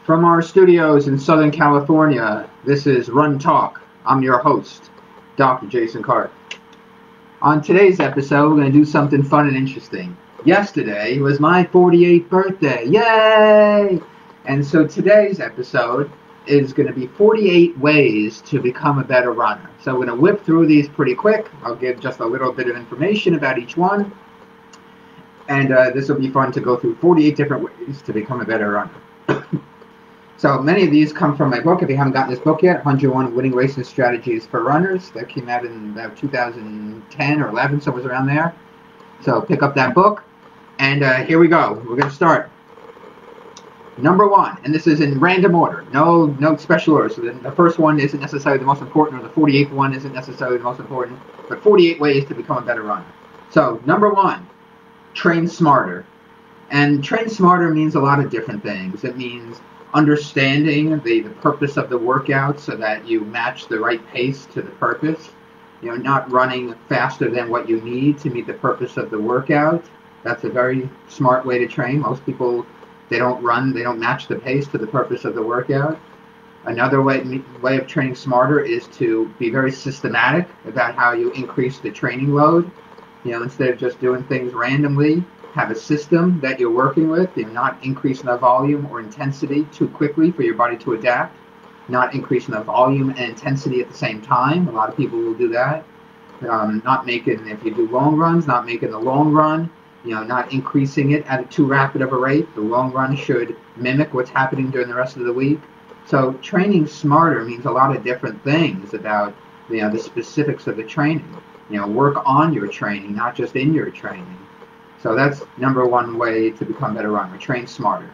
From our studios in Southern California, this is RUNTALK. I'm your host, Dr. Jason Karp. On today's episode, we're going to do something fun and interesting. Yesterday was my 48th birthday. Yay! And so today's episode is going to be 48 ways to become a better runner. So we're going to whip through these pretty quick. I'll give just a little bit of information about each one. And this will be fun to go through 48 different ways to become a better runner. So many of these come from my book. If you haven't gotten this book yet, 101 Winning Racing Strategies for Runners. That came out in about 2010 or 11, somewhere around there. So pick up that book. And here we go. We're going to start. Number one, and this is in random order. No special order. So the first one isn't necessarily the most important, or the 48th one isn't necessarily the most important. But 48 ways to become a better runner. So number one, train smarter. And train smarter means a lot of different things. It means understanding the purpose of the workout so that you match the right pace to the purpose. You know, not running faster than what you need to meet the purpose of the workout. That's a very smart way to train. Most people, they don't match the pace to the purpose of the workout. Another way of training smarter is to be very systematic about how you increase the training load. You know, instead of just doing things randomly, have a system that you're working with. You're not increasing the volume or intensity too quickly for your body to adapt. Not increasing the volume and intensity at the same time. A lot of people will do that. If you do long runs, not making the long run, not increasing it at too rapid of a rate. The long run should mimic what's happening during the rest of the week. So training smarter means a lot of different things about the specifics of the training. Work on your training, not just in your training. So that's number one way to become a better runner, train smarter.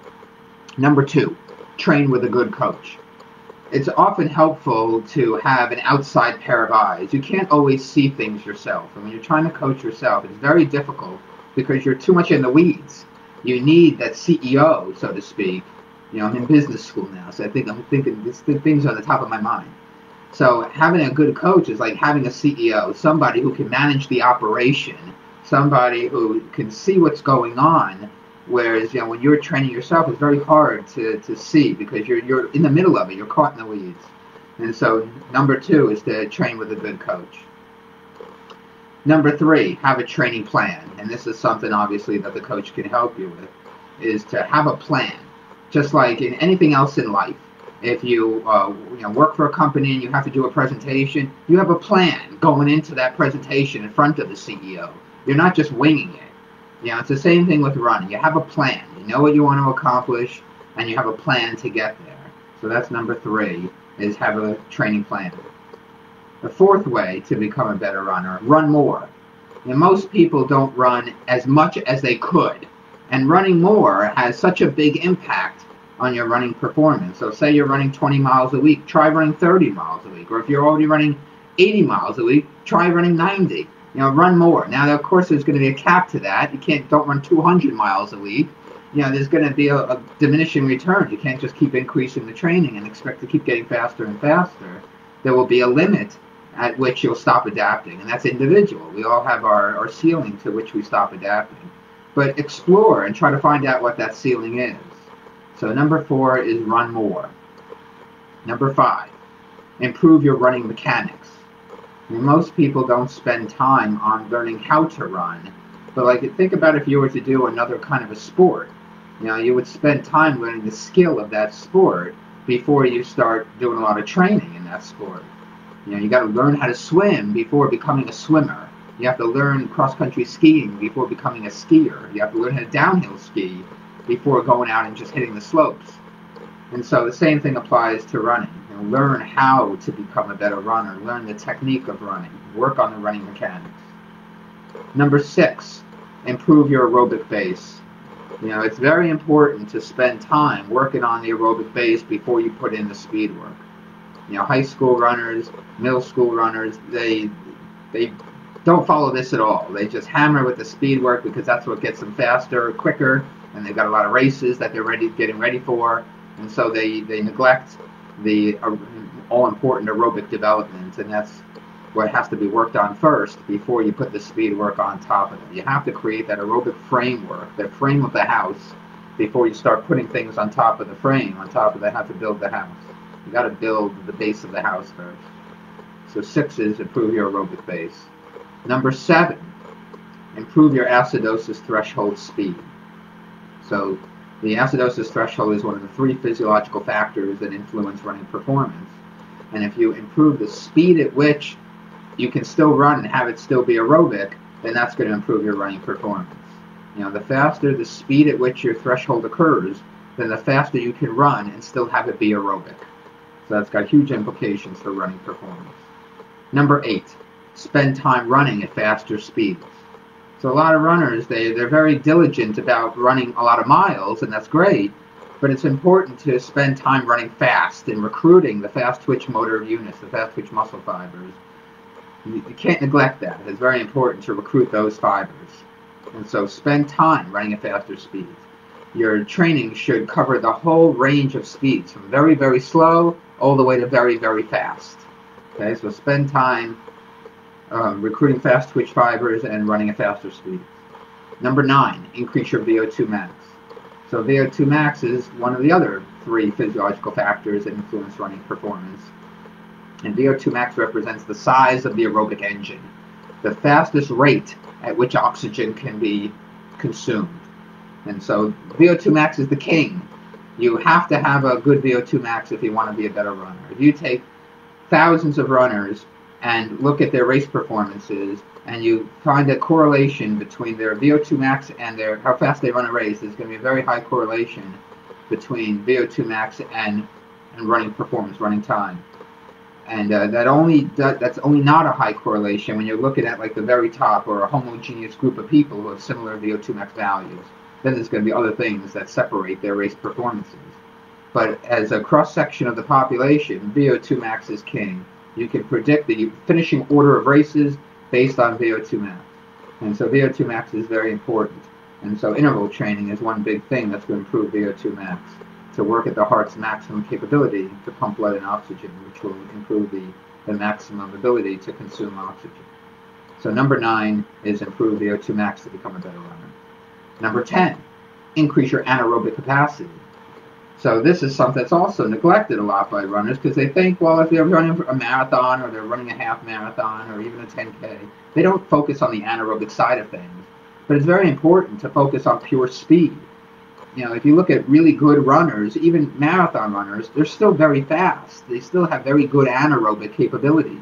Number two, train with a good coach. It's often helpful to have an outside pair of eyes. You can't always see things yourself. And when you're trying to coach yourself, it's very difficult because you're too much in the weeds. You need that CEO, so to speak. I'm in business school now, so I'm thinking these things are on the top of my mind. So having a good coach is like having a CEO, somebody who can manage the operation, somebody who can see what's going on, whereas when you're training yourself, it's very hard to see because you're in the middle of it, you're caught in the weeds. And so number two is to train with a good coach. Number three, have a training plan, and this is something obviously that the coach can help you with, is to have a plan, just like in anything else in life. If you work for a company and you have to do a presentation, you have a plan going into that presentation in front of the CEO. You're not just winging it. It's the same thing with running. You have a plan. You know what you want to accomplish, and you have a plan to get there. So that's number three, is have a training plan. The fourth way to become a better runner, run more. Most people don't run as much as they could, and running more has such a big impact on your running performance. So say you're running 20 miles a week, try running 30 miles a week. Or if you're already running 80 miles a week, try running 90. Run more. Now, of course, there's going to be a cap to that. Don't run 200 miles a week. There's going to be a diminishing return. You can't just keep increasing the training and expect to keep getting faster and faster. There will be a limit at which you'll stop adapting, and that's individual. We all have our ceiling to which we stop adapting. But explore and try to find out what that ceiling is. So number four is run more. Number five, improve your running mechanics. Most people don't spend time on learning how to run, but think about if you were to do another kind of a sport. You would spend time learning the skill of that sport before you start doing a lot of training in that sport. You got to learn how to swim before becoming a swimmer. You have to learn cross-country skiing before becoming a skier. You have to learn how to downhill ski before going out and just hitting the slopes. And so the same thing applies to running. Learn how to become a better runner. Learn the technique of running. Work on the running mechanics. Number six, improve your aerobic base. It's very important to spend time working on the aerobic base before you put in the speed work. High school runners, middle school runners, they don't follow this at all. They just hammer with the speed work because that's what gets them faster, quicker, and they've got a lot of races that they're getting ready for, and so they neglect the all-important aerobic development, and that's what has to be worked on first before you put the speed work on top of it. You have to create that aerobic framework, that frame of the house, before you start putting things on top of the frame, on top of how to build the house. You got to build the base of the house first. So 6 is improve your aerobic base. Number 7, improve your acidosis threshold speed. So the acidosis threshold is one of the 3 physiological factors that influence running performance. And if you improve the speed at which you can still run and have it still be aerobic, then that's going to improve your running performance. The faster the speed at which your threshold occurs, then the faster you can run and still have it be aerobic. So that's got huge implications for running performance. Number 8, spend time running at faster speeds. So a lot of runners, they're very diligent about running a lot of miles, and that's great, but it's important to spend time running fast and recruiting the fast twitch motor units, the fast twitch muscle fibers. You can't neglect that. It's very important to recruit those fibers. And so spend time running at faster speeds. Your training should cover the whole range of speeds, from very, very slow all the way to very, very fast. Okay, so spend time recruiting fast twitch fibers and running at faster speeds. Number 9, increase your VO2 max. So VO2 max is one of the other 3 physiological factors that influence running performance. And VO2 max represents the size of the aerobic engine, the fastest rate at which oxygen can be consumed. And so VO2 max is the king. You have to have a good VO2 max if you want to be a better runner. If you take thousands of runners and look at their race performances, and you find a correlation between their VO2 max and how fast they run a race, there's going to be a very high correlation between VO2 max and running performance, running time. And that's only not a high correlation when you're looking at like the very top or a homogeneous group of people who have similar VO2 max values. Then there's going to be other things that separate their race performances. But as a cross-section of the population, VO2 max is king. You can predict the finishing order of races based on VO2 max. And so VO2 max is very important. And so interval training is one big thing that's going to improve VO2 max, to work at the heart's maximum capability to pump blood and oxygen, which will improve the maximum ability to consume oxygen. So number 9 is improve VO2 max to become a better runner. Number 10, increase your anaerobic capacity. So this is something that's also neglected a lot by runners, because they think, well, if they're running a marathon or they're running a half marathon or even a 10K, they don't focus on the anaerobic side of things. But it's very important to focus on pure speed. If you look at really good runners, even marathon runners, they're still very fast. They still have very good anaerobic capabilities.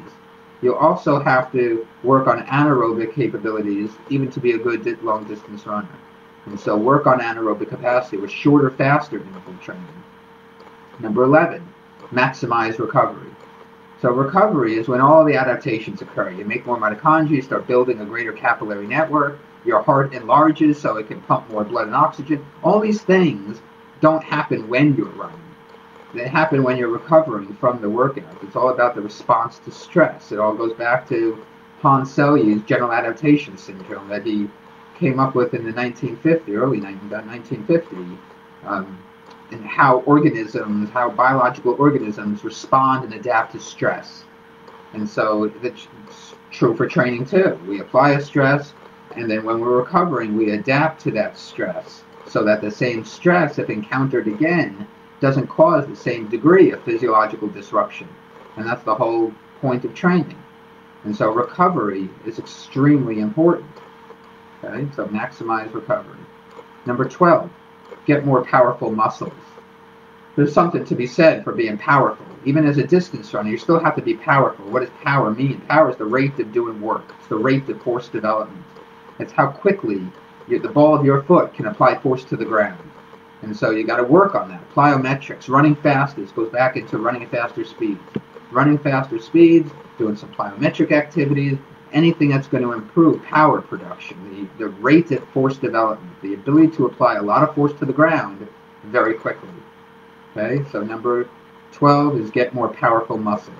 You also have to work on anaerobic capabilities even to be a good long-distance runner. And so work on anaerobic capacity with shorter, faster interval training. Number 11, maximize recovery. So recovery is when all the adaptations occur. You make more mitochondria, you start building a greater capillary network, your heart enlarges so it can pump more blood and oxygen. All these things don't happen when you're running. They happen when you're recovering from the workout. It's all about the response to stress. It all goes back to Hans Selye's general adaptation syndrome that he came up with in the early 1950, and how biological organisms respond and adapt to stress. And so it's true for training too. We apply a stress, and then when we're recovering, we adapt to that stress so that the same stress, if encountered again, doesn't cause the same degree of physiological disruption. And that's the whole point of training. And so recovery is extremely important. Okay, so maximize recovery. Number 12, get more powerful muscles. There's something to be said for being powerful. Even as a distance runner, you still have to be powerful. What does power mean? Power is the rate of doing work. It's the rate of force development. It's how quickly the ball of your foot can apply force to the ground. And so you got to work on that. Plyometrics, running fastest, goes back into running at faster speeds. Running faster speeds, doing some plyometric activities, anything that's going to improve power production, the rate of force development, the ability to apply a lot of force to the ground very quickly. Okay, so number 12 is get more powerful muscles.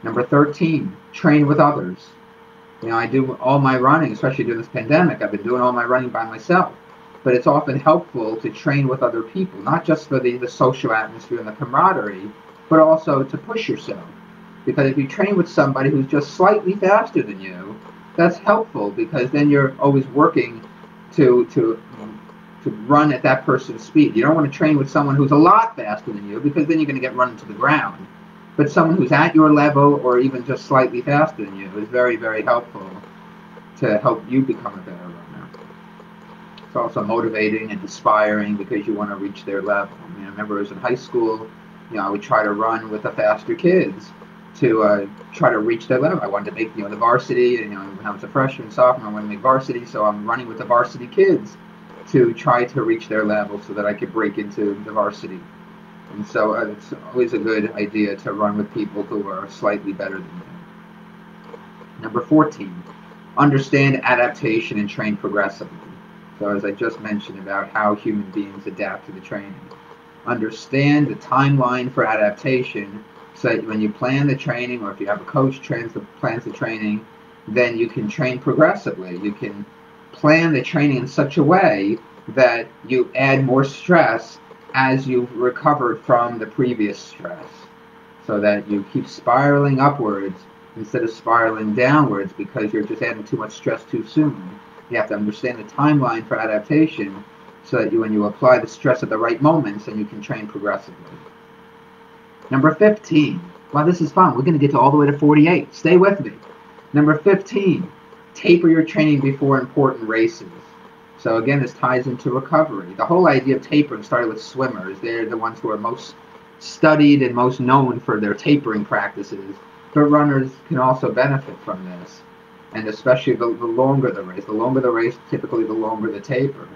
Number 13, train with others. I do all my running, especially during this pandemic, I've been doing all my running by myself. But it's often helpful to train with other people, not just for the social atmosphere and the camaraderie, but also to push yourself. Because if you train with somebody who's just slightly faster than you, that's helpful, because then you're always working to to run at that person's speed. You don't want to train with someone who's a lot faster than you, because then you're going to get run into the ground. But someone who's at your level or even just slightly faster than you is very, very helpful to help you become a better runner. It's also motivating and inspiring because you want to reach their level. I mean, I remember I was in high school, I would try to run with the faster kids to try to reach their level. I wanted to make, the varsity, and when I was a freshman, sophomore, I wanted to make varsity, so I'm running with the varsity kids to try to reach their level so that I could break into the varsity. And so it's always a good idea to run with people who are slightly better than you. Number 14, understand adaptation and train progressively. So as I just mentioned about how human beings adapt to the training. Understand the timeline for adaptation so that when you plan the training, or if you have a coach plans the training, then you can train progressively. You can plan the training in such a way that you add more stress as you've recovered from the previous stress, so that you keep spiraling upwards instead of spiraling downwards because you're just adding too much stress too soon. You have to understand the timeline for adaptation so that when you apply the stress at the right moments, then you can train progressively. Number 15. Wow, this is fun. We're going to get to all the way to 48. Stay with me. Number 15. Taper your training before important races. So again, this ties into recovery. The whole idea of tapering started with swimmers. They're the ones who are most studied and most known for their tapering practices. But runners can also benefit from this. And especially the longer the race. The longer the race, typically the longer the taper.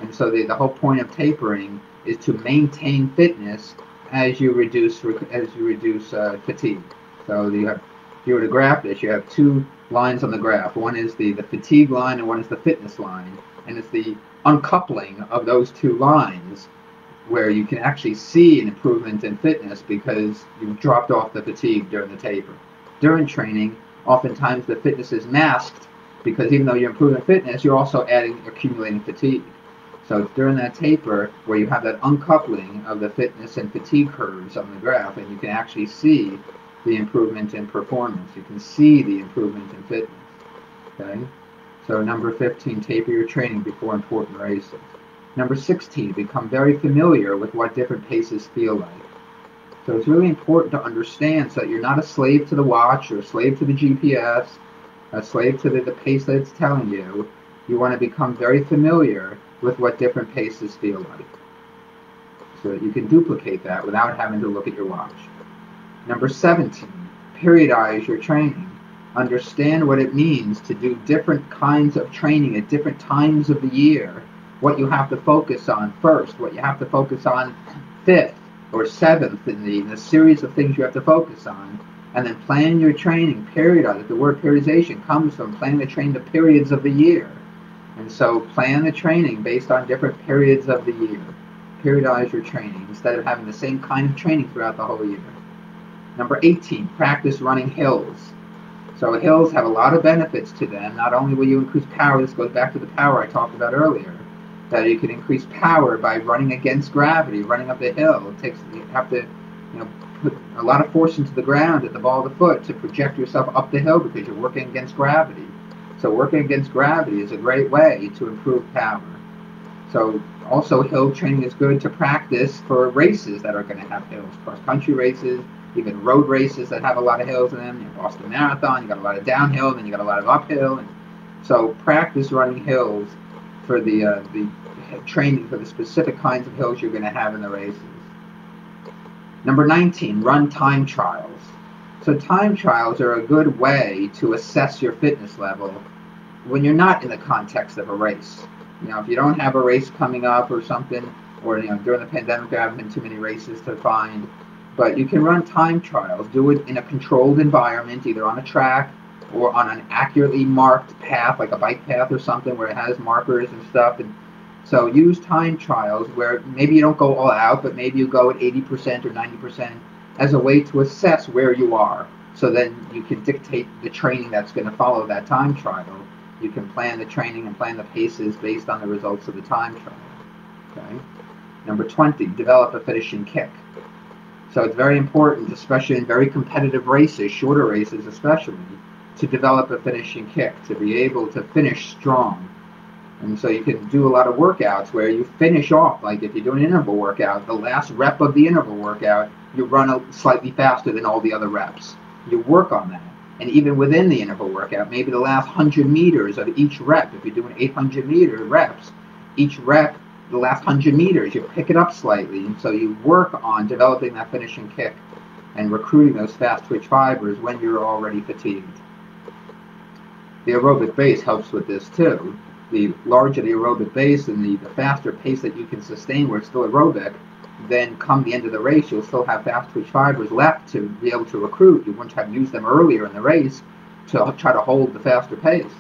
And so the whole point of tapering is to maintain fitness as you reduce fatigue. So if you were to graph this, you have two lines on the graph. One is the fatigue line and one is the fitness line. And it's the uncoupling of those two lines where you can actually see an improvement in fitness because you've dropped off the fatigue during the taper. During training, oftentimes the fitness is masked because even though you're improving fitness, you're also accumulating fatigue. So it's during that taper where you have that uncoupling of the fitness and fatigue curves on the graph, and you can actually see the improvement in performance. You can see the improvement in fitness. Okay? So number 15, taper your training before important races. Number 16, become very familiar with what different paces feel like. So it's really important to understand so that you're not a slave to the watch or a slave to the GPS, a slave to the pace that it's telling you. You want to become very familiar with what different paces feel like so that you can duplicate that without having to look at your watch. Number 17, periodize your training. Understand what it means to do different kinds of training at different times of the year, what you have to focus on first, what you have to focus on fifth or seventh in the series of things you have to focus on, and then plan your training, periodize. The word periodization comes from planning to train the periods of the year. And so plan the training based on different periods of the year. Periodize your training instead of having the same kind of training throughout the whole year. Number 18, practice running hills. So hills have a lot of benefits to them. Not only will you increase power, this goes back to the power I talked about earlier, that you can increase power by running against gravity, running up the hill. You have to put a lot of force into the ground at the ball of the foot to project yourself up the hill because you're working against gravity. So working against gravity is a great way to improve power. So also hill training is good to practice for races that are going to have hills, cross-country races, even road races that have a lot of hills in them. Boston Marathon, you got a lot of downhill, then you got a lot of uphill. And so practice running hills for the training for the specific kinds of hills you're going to have in the races. Number 19, run time trials. So time trials are a good way to assess your fitness level when you're not in the context of a race. If you don't have a race coming up or something, or during the pandemic there haven't been too many races to find, but you can run time trials. Do it in a controlled environment, either on a track or on an accurately marked path, like a bike path or something where it has markers and stuff. And so use time trials where maybe you don't go all out, but maybe you go at 80% or 90% as a way to assess where you are. So then you can dictate the training that's going to follow that time trial. You can plan the training and plan the paces based on the results of the time trial. Okay. Number 20, develop a finishing kick. So it's very important, especially in very competitive races, shorter races especially, to develop a finishing kick, to be able to finish strong. And so you can do a lot of workouts where you finish off, like if you do an interval workout, the last rep of the interval workout, you run slightly faster than all the other reps. You work on that. And even within the interval workout, maybe the last 100 meters of each rep, if you're doing 800-meter reps, each rep, the last 100 meters, you pick it up slightly. And so you work on developing that finishing kick and recruiting those fast twitch fibers when you're already fatigued. The aerobic base helps with this too. The larger the aerobic base and the faster pace that you can sustain where it's still aerobic, then come the end of the race, you'll still have fast twitch fibers left to be able to recruit. You wouldn't have used them earlier in the race to try to hold the faster pace.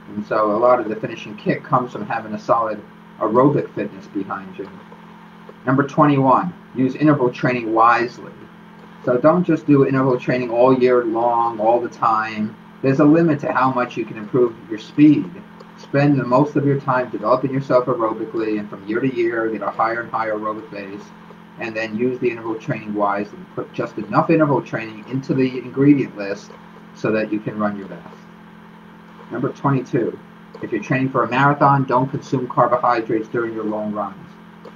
And so a lot of the finishing kick comes from having a solid aerobic fitness behind you. Number 21, use interval training wisely. So don't just do interval training all year long, all the time. There's a limit to how much you can improve your speed. Spend the most of your time developing yourself aerobically, and from year to year get a higher and higher aerobic base, and then use the interval training wisely. Put just enough interval training into the ingredient list so that you can run your best. Number 22, if you're training for a marathon, don't consume carbohydrates during your long runs.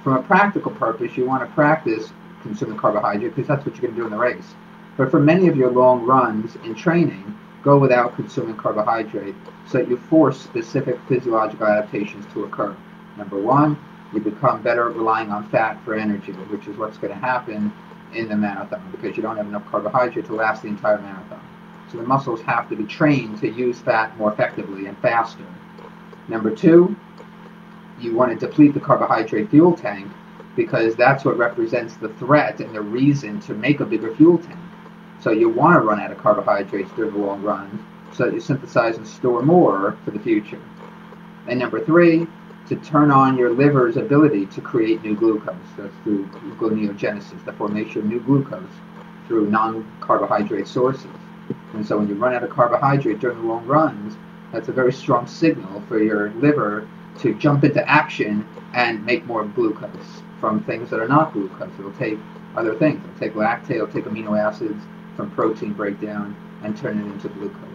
From a practical purpose, you want to practice consuming carbohydrates because that's what you're going to do in the race. But for many of your long runs in training, go without consuming carbohydrate so that you force specific physiological adaptations to occur. Number one, you become better at relying on fat for energy, which is what's going to happen in the marathon because you don't have enough carbohydrate to last the entire marathon. So the muscles have to be trained to use fat more effectively and faster. Number two, you want to deplete the carbohydrate fuel tank because that's what represents the threat and the reason to make a bigger fuel tank. So you want to run out of carbohydrates during the long run so that you synthesize and store more for the future. And number three, to turn on your liver's ability to create new glucose. That's through gluconeogenesis, the formation of new glucose through non-carbohydrate sources. And so when you run out of carbohydrate during the long runs, that's a very strong signal for your liver to jump into action and make more glucose from things that are not glucose. It'll take other things. It'll take lactate, it'll take amino acids from protein breakdown and turn it into glucose.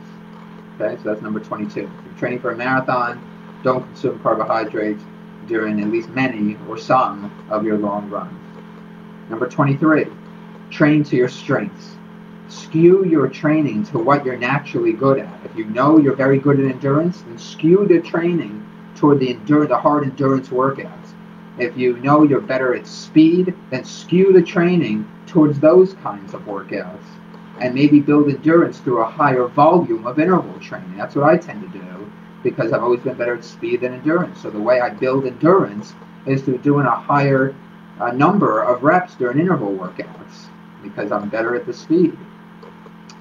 Okay, so that's number 22. If you're training for a marathon, don't consume carbohydrates during at least many or some of your long runs. Number 23, train to your strengths. Skew your training to what you're naturally good at. If you know you're very good at endurance, then skew the training toward the hard endurance workouts. If you know you're better at speed, then skew the training towards those kinds of workouts. And maybe build endurance through a higher volume of interval training. That's what I tend to do because I've always been better at speed than endurance. So the way I build endurance is through doing a higher number of reps during interval workouts because I'm better at the speed.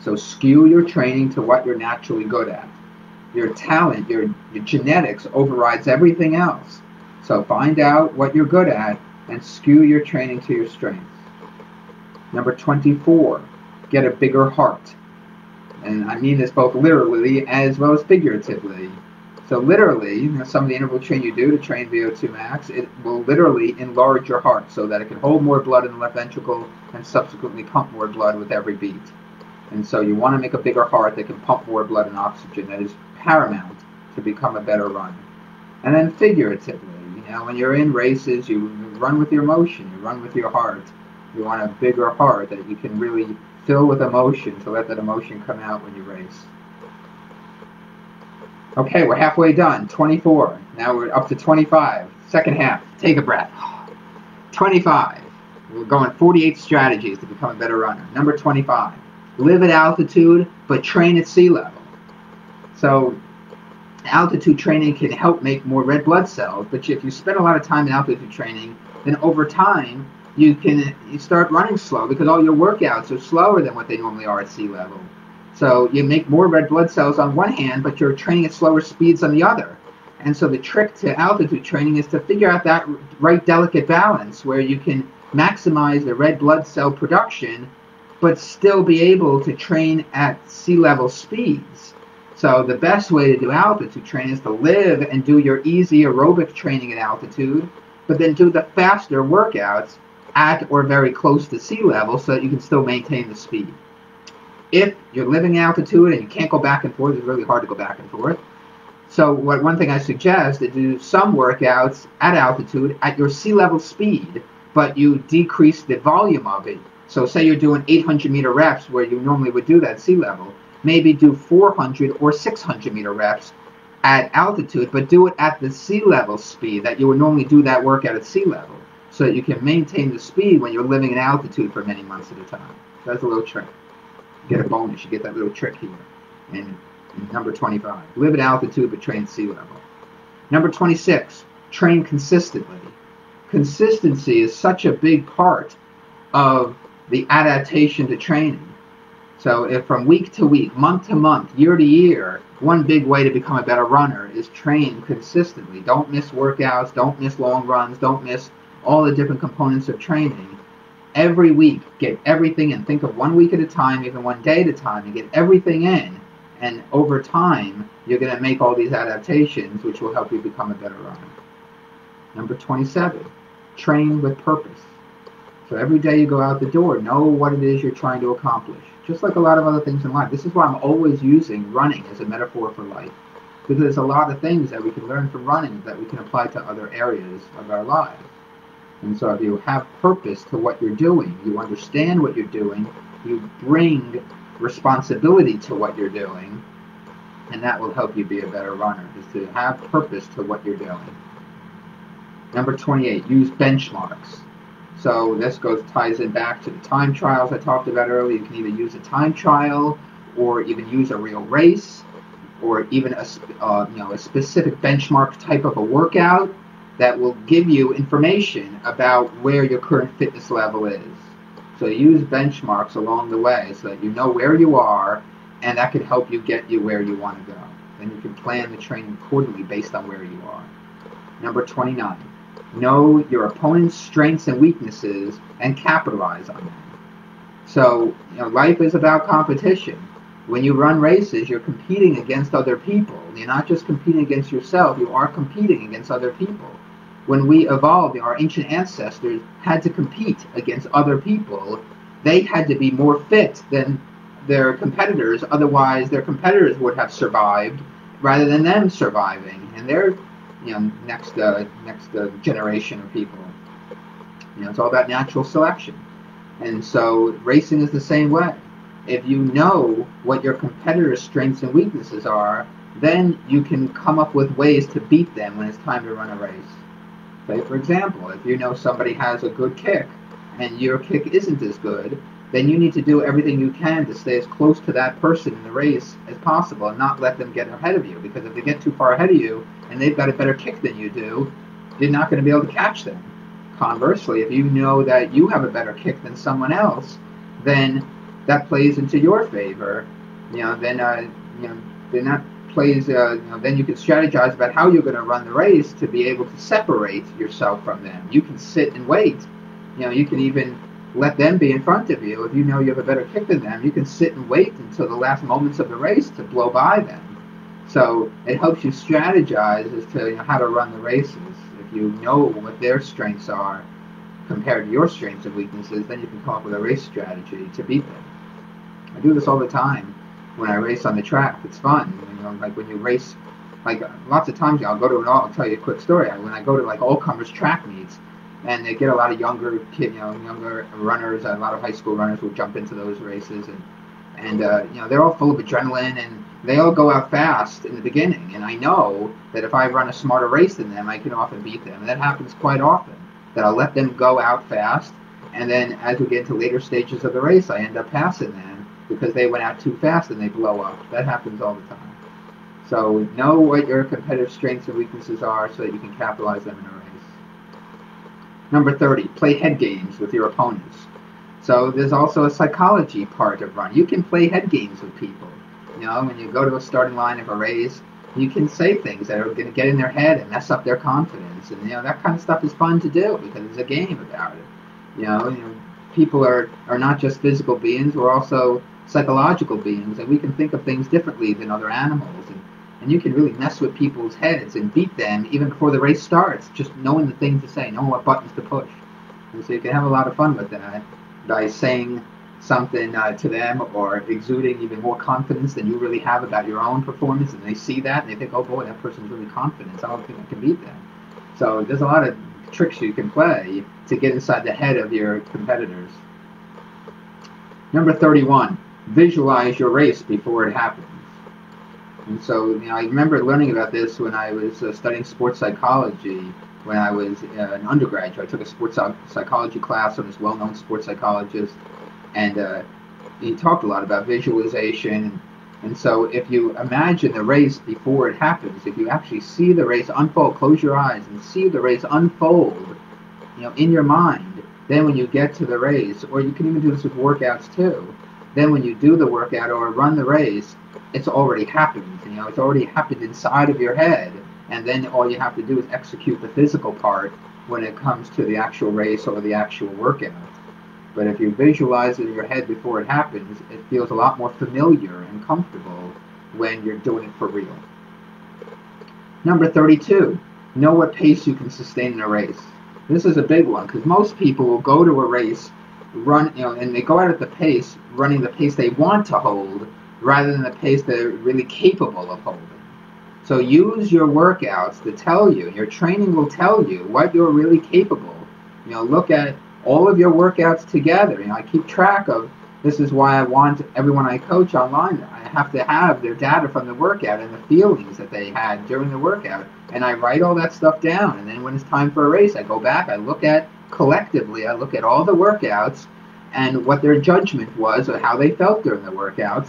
So skew your training to what you're naturally good at. Your talent, your genetics overrides everything else. So find out what you're good at and skew your training to your strengths. Number 24, get a bigger heart. And I mean this both literally as well as figuratively. So literally, some of the interval training you do to train VO2 max, it will literally enlarge your heart so that it can hold more blood in the left ventricle and subsequently pump more blood with every beat. And so you want to make a bigger heart that can pump more blood and oxygen. That is paramount to become a better runner. And then figuratively, when you're in races, you run with your emotion, you run with your heart. You want a bigger heart that you can really fill with emotion to let that emotion come out when you race. Okay, we're halfway done. 24. Now we're up to 25. Second half. Take a breath. 25. We're going 48 strategies to become a better runner. Number 25. Live at altitude, but train at sea level. So altitude training can help make more red blood cells, but if you spend a lot of time in altitude training, then over time you start running slow because all your workouts are slower than what they normally are at sea level. So you make more red blood cells on one hand, but you're training at slower speeds on the other. And so the trick to altitude training is to figure out that right delicate balance where you can maximize the red blood cell production, but still be able to train at sea level speeds. So the best way to do altitude training is to live and do your easy aerobic training at altitude, but then do the faster workouts at or very close to sea level so that you can still maintain the speed. If you're living at altitude and you can't go back and forth, it's really hard to go back and forth, So one thing I suggest is to do some workouts at altitude at your sea level speed, but you decrease the volume of it. So say you're doing 800 meter reps where you normally would do that at sea level. Maybe do 400 or 600 meter reps at altitude, but do it at the sea level speed that you would normally do that workout at sea level, so that you can maintain the speed when you're living in altitude for many months at a time. That's a little trick. You get a bonus. You get that little trick here. And number 25, live at altitude but train at sea level. Number 26, train consistently. Consistency is such a big part of the adaptation to training. So if from week to week, month to month, year to year, one big way to become a better runner is train consistently. Don't miss workouts, don't miss long runs, don't miss all the different components of training. Every week, get everything in. Think of 1 week at a time, even 1 day at a time, and get everything in. And over time, you're going to make all these adaptations, which will help you become a better runner. Number 27, train with purpose. So every day you go out the door, know what it is you're trying to accomplish. Just like a lot of other things in life. This is why I'm always using running as a metaphor for life. Because there's a lot of things that we can learn from running that we can apply to other areas of our lives. And so if you have purpose to what you're doing, you understand what you're doing, you bring responsibility to what you're doing, and that will help you be a better runner, is to have purpose to what you're doing. Number 28, use benchmarks. So this ties in back to the time trials I talked about earlier. You can either use a time trial, or even use a real race, or even a specific benchmark type of a workout that will give you information about where your current fitness level is. So use benchmarks along the way so that you know where you are, and that can help you get you where you want to go. Then you can plan the training accordingly based on where you are. Number 29, know your opponent's strengths and weaknesses and capitalize on them. So, life is about competition. When you run races, you're competing against other people. You're not just competing against yourself, you are competing against other people. When we evolved, our ancient ancestors had to compete against other people. They had to be more fit than their competitors, otherwise their competitors would have survived rather than them surviving. And they're next generation of people. It's all about natural selection. And so racing is the same way. If you know what your competitors' strengths and weaknesses are, then you can come up with ways to beat them when it's time to run a race. Okay, for example, if you know somebody has a good kick and your kick isn't as good, then you need to do everything you can to stay as close to that person in the race as possible and not let them get ahead of you. Because if they get too far ahead of you and they've got a better kick than you do, you're not going to be able to catch them. Conversely, if you know that you have a better kick than someone else, then that plays into your favor. Then that plays. Then you can strategize about how you're going to run the race to be able to separate yourself from them. You can sit and wait. You can even let them be in front of you. If you know you have a better kick than them, you can sit and wait until the last moments of the race to blow by them. So it helps you strategize as to how to run the races. If you know what their strengths are compared to your strengths and weaknesses, then you can come up with a race strategy to beat them. I do this all the time when I race on the track. It's fun. Like when you race, like lots of times I'll go to I'll tell you a quick story. When I go to like all-comers track meets, and they get a lot of younger runners, a lot of high school runners will jump into those races, and they're all full of adrenaline, and they all go out fast in the beginning. And I know that if I run a smarter race than them, I can often beat them. And that happens quite often, that I'll let them go out fast, and then as we get into later stages of the race, I end up passing them because they went out too fast and they blow up. That happens all the time. So know what your competitive strengths and weaknesses are so that you can capitalize them in a race. Number 30, play head games with your opponents. So there's also a psychology part of running. You can play head games with people. When you go to a starting line of a race, you can say things that are going to get in their head and mess up their confidence. And that kind of stuff is fun to do because it's a game about it. People are not just physical beings, we're also psychological beings, and we can think of things differently than other animals. And you can really mess with people's heads and beat them even before the race starts, just knowing the things to say, knowing what buttons to push. And so you can have a lot of fun with that by saying something to them, or exuding even more confidence than you really have about your own performance, and they see that and they think, oh boy, that person's really confident, so I don't think I can beat them. So there's a lot of tricks you can play to get inside the head of your competitors. Number 31, visualize your race before it happens. And so, I remember learning about this when I was studying sports psychology when I was an undergraduate. I took a sports psychology class from this well-known sports psychologist, and he talked a lot about visualization. And so if you imagine the race before it happens, if you actually see the race unfold, close your eyes and see the race unfold, in your mind, then when you get to the race, or you can even do this with workouts too, then when you do the workout or run the race, it's already happened. It's already happened inside of your head, and then all you have to do is execute the physical part when it comes to the actual race or the actual workout. But if you visualize it in your head before it happens, it feels a lot more familiar and comfortable when you're doing it for real. Number 32, know what pace you can sustain in a race. This is a big one, because most people will go to a race, run, and they go out at the pace, running the pace they want to hold, rather than the pace they're really capable of holding. So use your workouts to tell you, your training will tell you what you're really capable. Look at all of your workouts together. I keep track of, this is why I want everyone I coach online, I have to have their data from the workout and the feelings that they had during the workout. And I write all that stuff down. And then when it's time for a race, I go back, I look at collectively, I look at all the workouts and what their judgment was or how they felt during the workouts.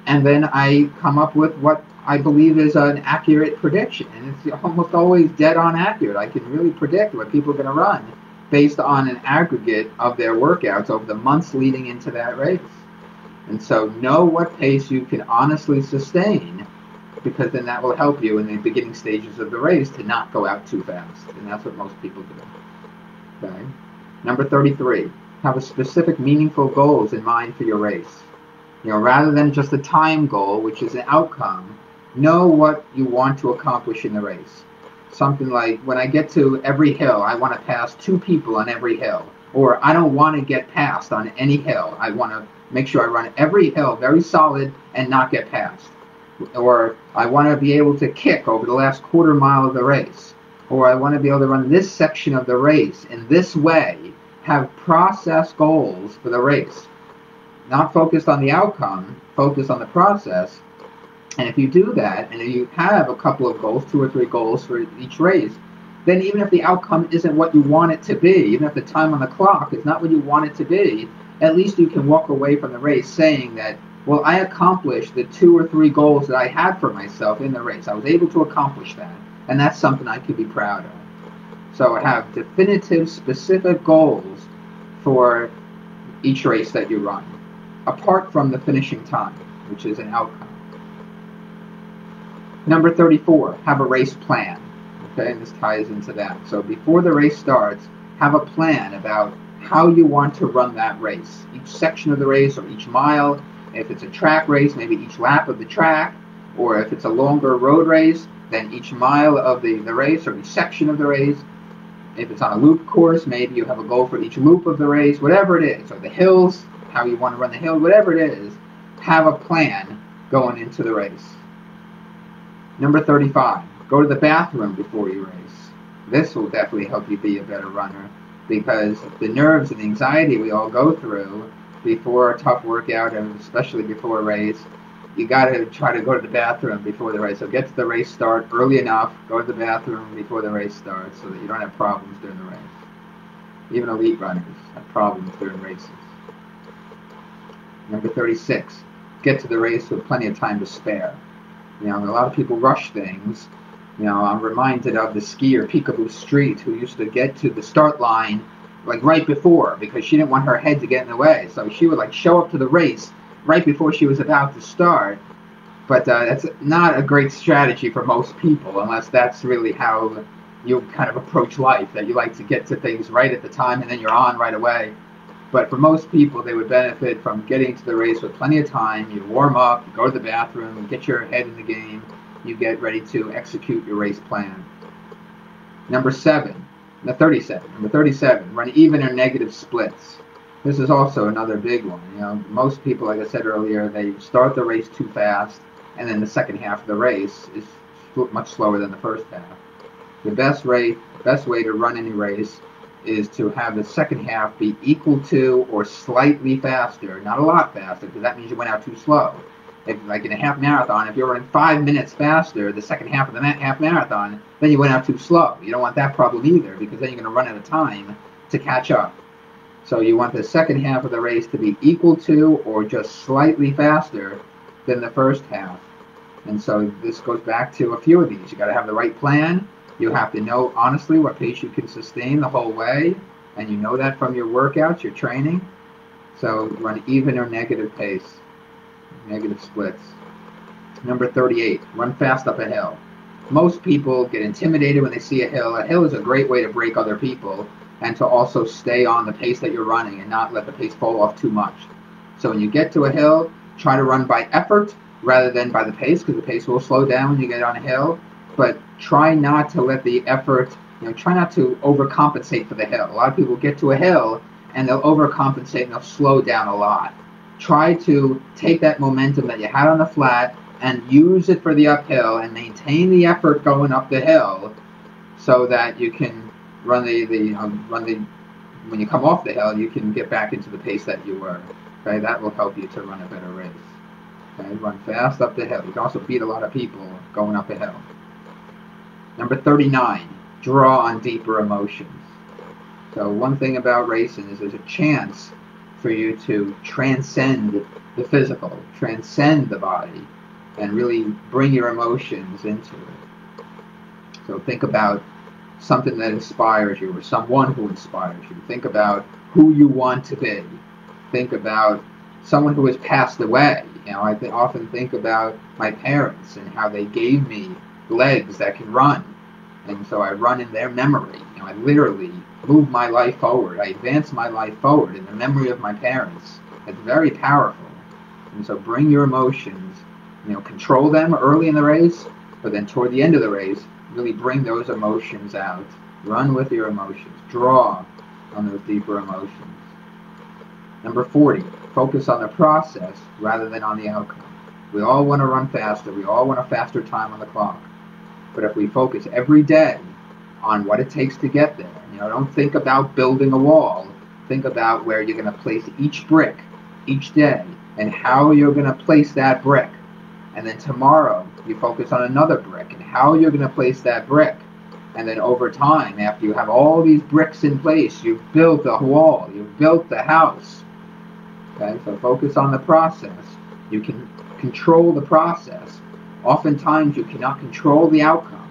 And then I come up with what I believe is an accurate prediction. And it's almost always dead on accurate. I can really predict what people are going to run based on an aggregate of their workouts over the months leading into that race. And so know what pace you can honestly sustain, because then that will help you in the beginning stages of the race to not go out too fast. And that's what most people do. Okay. Number 33, have a specific meaningful goals in mind for your race. Rather than just a time goal, which is an outcome, know what you want to accomplish in the race. Something like, when I get to every hill, I want to pass 2 people on every hill. Or I don't want to get passed on any hill. I want to make sure I run every hill very solid and not get passed. Or I want to be able to kick over the last quarter mile of the race. Or I want to be able to run this section of the race in this way. Have process goals for the race. Not focused on the outcome, focused on the process. And if you do that, and you have a couple of goals, 2 or 3 goals for each race, then even if the outcome isn't what you want it to be, even if the time on the clock is not what you want it to be, at least you can walk away from the race saying that, well, I accomplished the 2 or 3 goals that I had for myself in the race. I was able to accomplish that. And that's something I could be proud of. So have definitive, specific goals for each race that you run, apart from the finishing time, which is an outcome. Number 34, have a race plan. Okay, and this ties into that. So before the race starts, have a plan about how you want to run that race. Each section of the race or each mile. If it's a track race, maybe each lap of the track. Or if it's a longer road race, then each mile of the race or each section of the race. If it's on a loop course, maybe you have a goal for each loop of the race, whatever it is. Or the hills, how you want to run the hill, whatever it is. Have a plan going into the race. Number 35, go to the bathroom before you race. This will definitely help you be a better runner, because the nerves and the anxiety we all go through before a tough workout, and especially before a race, you got to try to go to the bathroom before the race. So get to the race start early enough, go to the bathroom before the race starts so that you don't have problems during the race. Even elite runners have problems during races. Number 36, get to the race with plenty of time to spare. A lot of people rush things. I'm reminded of the skier Peekaboo Street, who used to get to the start line like right before, because she didn't want her head to get in the way. So she would show up to the race right before she was about to start. But that's not a great strategy for most people, unless that's really how you kind of approach life, that you like to get to things right at the time and then you're on right away. But for most people, they would benefit from getting to the race with plenty of time. You warm up, you go to the bathroom, you get your head in the game, you get ready to execute your race plan. Number 37, run even or negative splits. This is also another big one. Most people, like I said earlier, they start the race too fast, and then the second half of the race is much slower than the first half. The best way to run any race is to have the second half be equal to or slightly faster, not a lot faster, because that means you went out too slow. Like in a half marathon, if you're running 5 minutes faster the second half of the half marathon, then you went out too slow. You don't want that problem either, because then you're going to run out of time to catch up. So you want the second half of the race to be equal to or just slightly faster than the first half. And so this goes back to a few of these. You got to have the right plan. You have to know honestly what pace you can sustain the whole way, and you know that from your workouts, your training. So run even or negative pace, negative splits. Number 38, run fast up a hill. Most people get intimidated when they see a hill. A hill is a great way to break other people and to also stay on the pace that you're running and not let the pace fall off too much. So when you get to a hill, try to run by effort rather than by the pace, because the pace will slow down when you get on a hill. But try not to let the effort, try not to overcompensate for the hill. A lot of people get to a hill and they'll overcompensate and they'll slow down a lot. Try to take that momentum that you had on the flat and use it for the uphill and maintain the effort going up the hill so that you can run when you come off the hill, you can get back into the pace that you were. Okay, that will help you to run a better race. Okay, run fast up the hill. You can also beat a lot of people going up a hill. Number 39, draw on deeper emotions. So one thing about racing is there's a chance for you to transcend the physical, transcend the body, and really bring your emotions into it. So think about something that inspires you or someone who inspires you. Think about who you want to be. Think about someone who has passed away. I often think about my parents and how they gave me legs that can run. And so I run in their memory. I literally move my life forward. I advance my life forward in the memory of my parents. It's very powerful. And so bring your emotions, control them early in the race, but then toward the end of the race, really bring those emotions out. Run with your emotions. Draw on those deeper emotions. Number 40, focus on the process rather than on the outcome. We all want to run faster. We all want a faster time on the clock. But if we focus every day on what it takes to get there, don't think about building a wall. Think about where you're going to place each brick each day and how you're going to place that brick. And then tomorrow, you focus on another brick and how you're going to place that brick. And then over time, after you have all these bricks in place, you've built a wall, you've built the house. Okay, so focus on the process. You can control the process. Oftentimes, you cannot control the outcome.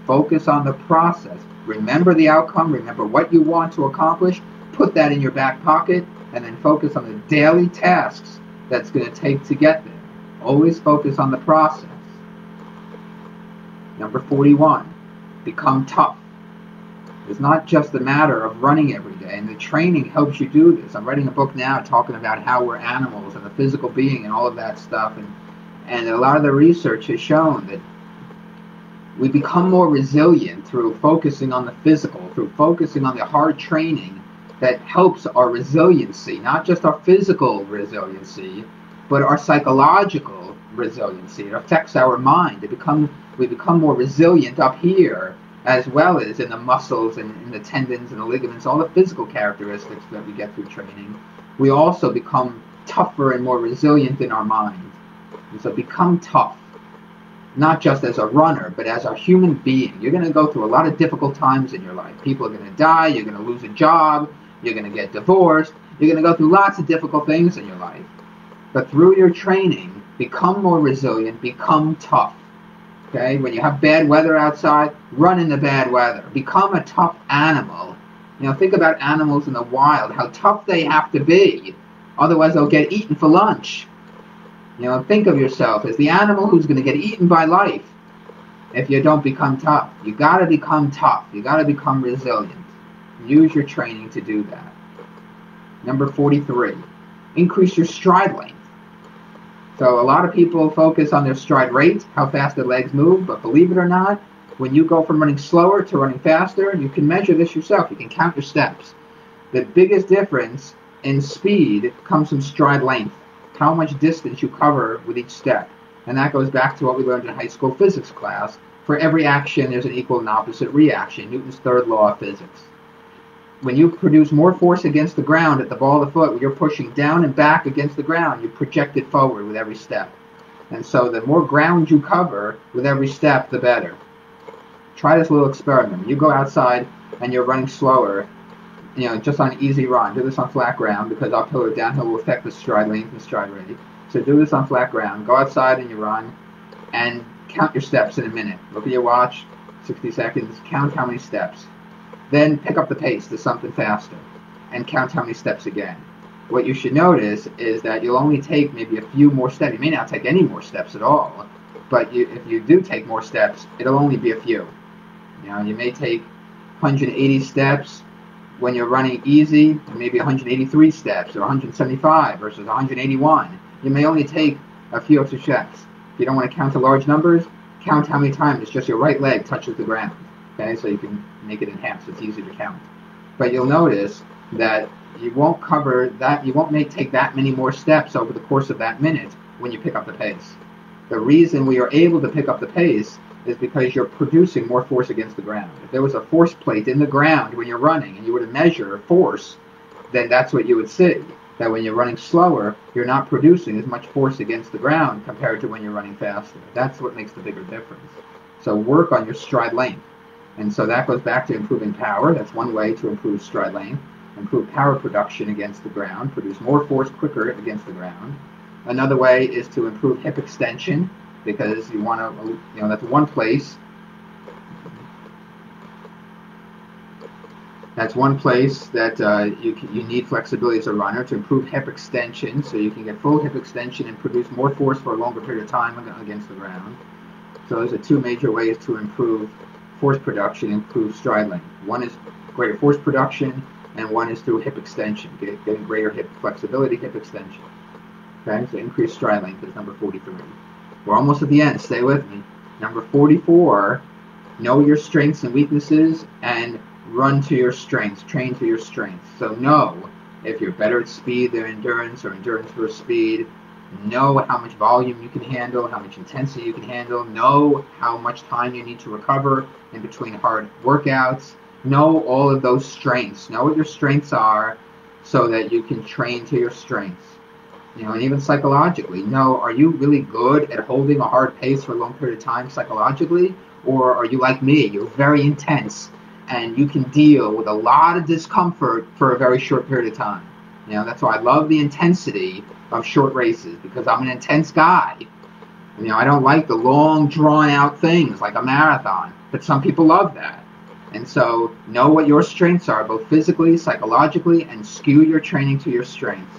Focus on the process. Remember the outcome, remember what you want to accomplish, put that in your back pocket, and then focus on the daily tasks that's going to take to get there. Always focus on the process. Number 41, become tough. It's not just a matter of running every day, and the training helps you do this. I'm writing a book now talking about how we're animals and the physical being and all of that stuff, and a lot of the research has shown that we become more resilient through focusing on the physical, through focusing on the hard training that helps our resiliency, not just our physical resiliency, but our psychological resiliency. It affects our mind. We become more resilient up here, as well as in the muscles and in the tendons and the ligaments, all the physical characteristics that we get through training. We also become tougher and more resilient in our mind. And so become tough, not just as a runner, but as a human being. You're going to go through a lot of difficult times in your life. People are going to die, you're going to lose a job, you're going to get divorced, you're going to go through lots of difficult things in your life. But through your training, become more resilient, become tough. Okay? When you have bad weather outside, run in the bad weather. Become a tough animal. Think about animals in the wild, how tough they have to be. Otherwise, they'll get eaten for lunch. Think of yourself as the animal who's going to get eaten by life if you don't become tough. You got to become tough. You got to become resilient. Use your training to do that. Number 43, increase your stride length. So a lot of people focus on their stride rate, how fast their legs move, but believe it or not, when you go from running slower to running faster, you can measure this yourself. You can count your steps. The biggest difference in speed comes from stride length, how much distance you cover with each step. And that goes back to what we learned in high school physics class. For every action, there's an equal and opposite reaction, Newton's third law of physics. When you produce more force against the ground at the ball of the foot, when you're pushing down and back against the ground, you project it forward with every step. And so the more ground you cover with every step, the better. Try this little experiment. When you go outside and you're running slower, just on an easy run. Do this on flat ground because uphill or downhill will affect the stride length and stride rate. So do this on flat ground. Go outside and you run and count your steps in a minute. Look at your watch, 60 seconds. Count how many steps. Then pick up the pace to something faster and count how many steps again. What you should notice is that you'll only take maybe a few more steps. You may not take any more steps at all, but if you do take more steps, it'll only be a few. You may take 180 steps when you're running easy, maybe 183 steps or 175 versus 181. You may only take a few extra steps. If you don't want to count the large numbers, count how many times just your right leg touches the ground. Okay, so you can make it in half so it's easy to count. But you'll notice that you won't cover that, you won't take that many more steps over the course of that minute when you pick up the pace. The reason we are able to pick up the pace is because you're producing more force against the ground. If there was a force plate in the ground when you're running and you were to measure force, then that's what you would see. That when you're running slower, you're not producing as much force against the ground compared to when you're running faster. That's what makes the bigger difference. So work on your stride length. And so that goes back to improving power. That's one way to improve stride length. Improve power production against the ground. Produce more force quicker against the ground. Another way is to improve hip extension, because you want to, that's one place. That's one place that you need flexibility as a runner to improve hip extension, so you can get full hip extension and produce more force for a longer period of time against the ground. So those are two major ways to improve force production, improve stride length. One is greater force production, and one is through hip extension, getting greater hip flexibility, hip extension. Okay, so increased stride length is number 43. We're almost at the end. Stay with me. Number 44, know your strengths and weaknesses and run to your strengths, train to your strengths. So know if you're better at speed than endurance or endurance versus speed. Know how much volume you can handle, how much intensity you can handle. Know how much time you need to recover in between hard workouts. Know all of those strengths. Know what your strengths are so that you can train to your strengths. And even psychologically, are you really good at holding a hard pace for a long period of time psychologically? Or are you like me? You're very intense and you can deal with a lot of discomfort for a very short period of time. That's why I love the intensity of short races, because I'm an intense guy. I don't like the long, drawn-out things like a marathon, but some people love that. And so know what your strengths are, both physically, psychologically, and skew your training to your strengths.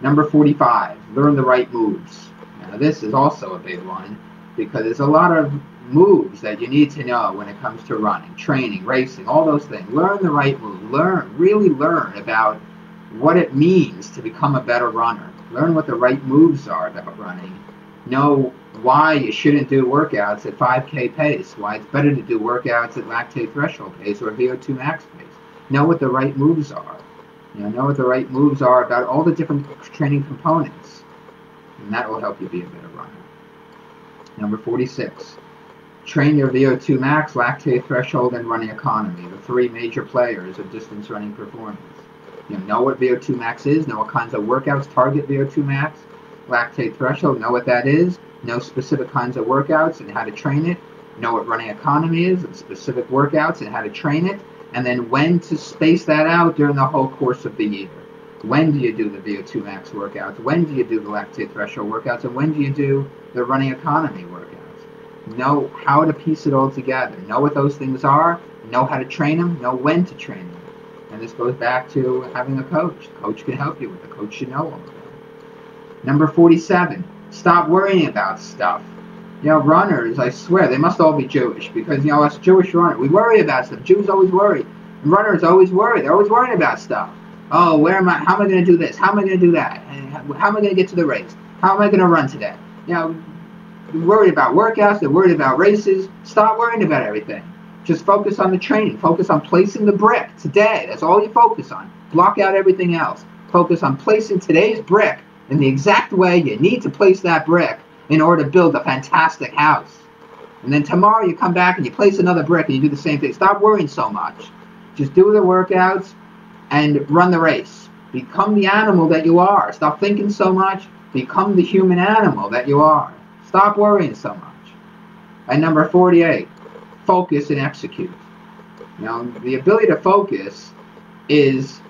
Number 45, learn the right moves. Now this is also a big one, because there's a lot of moves that you need to know when it comes to running, training, racing, all those things. Learn the right moves. Really learn about what it means to become a better runner. Learn what the right moves are about running. Know why you shouldn't do workouts at 5K pace, why it's better to do workouts at lactate threshold pace or VO2 max pace. Know what the right moves are. Know what the right moves are about all the different training components. And that will help you be a better runner. Number 46. Train your VO2 max, lactate threshold, and running economy, the three major players of distance running performance. Know what VO2 max is, know what kinds of workouts target VO2 max, lactate threshold, know what that is, know specific kinds of workouts and how to train it, know what running economy is and specific workouts and how to train it, and then when to space that out during the whole course of the year. When do you do the VO2 max workouts? When do you do the lactate threshold workouts? And when do you do the running economy workouts? Know how to piece it all together. Know what those things are, know how to train them, know when to train them. And this goes back to having a coach. The coach can help you with it. The coach should know all of that. Number 47, stop worrying about stuff. Runners, I swear, they must all be Jewish, because, us Jewish runners, we worry about stuff. Jews always worry. And runners always worry. They're always worrying about stuff. Oh, how am I going to do this? How am I going to do that? How am I going to get to the race? How am I going to run today? They're worried about workouts. They're worried about races. Stop worrying about everything. Just focus on the training. Focus on placing the brick today. That's all you focus on. Block out everything else. Focus on placing today's brick in the exact way you need to place that brick in order to build a fantastic house. And then tomorrow you come back and you place another brick and you do the same thing. Stop worrying so much. Just do the workouts and run the race. Become the animal that you are. Stop thinking so much. Become the human animal that you are. Stop worrying so much. And number 48, focus and execute. You know, the ability to focus is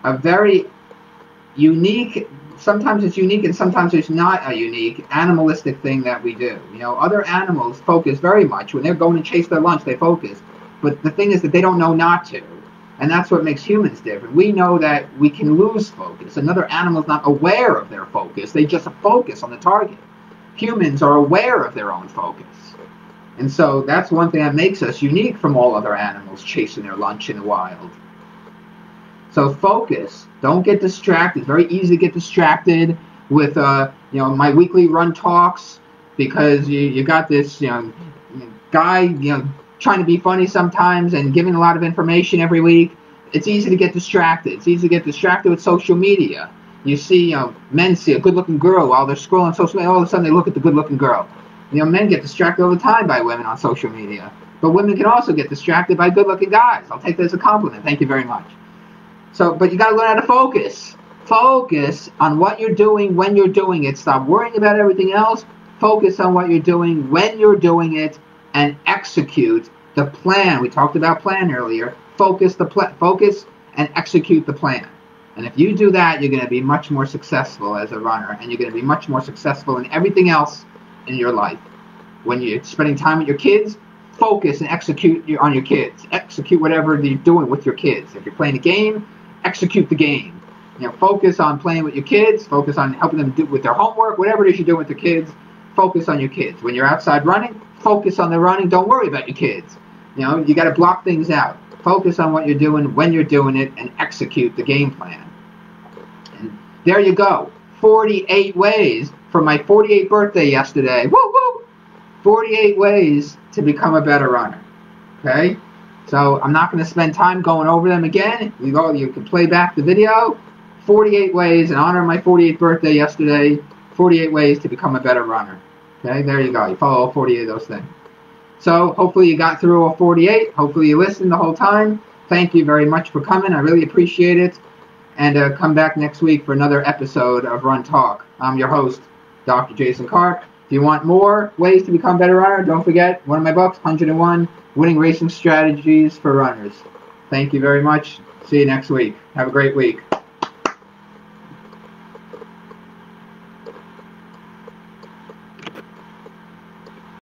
a very unique, sometimes it's unique and sometimes it's not a unique animalistic thing that we do. You know, other animals focus very much. When they're going to chase their lunch, they focus. But the thing is that they don't know not to. And that's what makes humans different. We know that we can lose focus. Another animal is not aware of their focus. They just focus on the target. Humans are aware of their own focus. And so that's one thing that makes us unique from all other animals chasing their lunch in the wild. So focus. Don't get distracted. It's very easy to get distracted with my weekly run talks, because you got this guy trying to be funny sometimes and giving a lot of information every week. It's easy to get distracted. It's easy to get distracted with social media. You see, men see a good-looking girl while they're scrolling social media. All of a sudden, they look at the good-looking girl. Men get distracted all the time by women on social media. But women can also get distracted by good-looking guys. I'll take that as a compliment. Thank you very much. But you got to learn how to focus. Focus on what you're doing when you're doing it. Stop worrying about everything else. Focus on what you're doing when you're doing it, and execute the plan. We talked about plan earlier. Focus and execute the plan. And if you do that, you're going to be much more successful as a runner, and you're going to be much more successful in everything else in your life. When you're spending time with your kids, focus and execute on your kids. Execute whatever you're doing with your kids. If you're playing a game, execute the game. Focus on playing with your kids. Focus on helping them do with their homework. Whatever it is you're doing with the kids, focus on your kids. When you're outside running, focus on the running. Don't worry about your kids. You got to block things out. Focus on what you're doing when you're doing it, and execute the game plan. And there you go. 48 ways for my 48th birthday yesterday. Woo woo! 48 ways to become a better runner. Okay? So I'm not going to spend time going over them again. You can play back the video. 48 ways in honor of my 48th birthday yesterday. 48 ways to become a better runner. Okay, there you go. You follow all 48 of those things. So hopefully you got through all 48. Hopefully you listened the whole time. Thank you very much for coming. I really appreciate it. And come back next week for another episode of Run Talk. I'm your host, Dr. Jason Karp. If you want more ways to become a better runner, don't forget one of my books, 101 Winning Racing Strategies for Runners. Thank you very much. See you next week. Have a great week.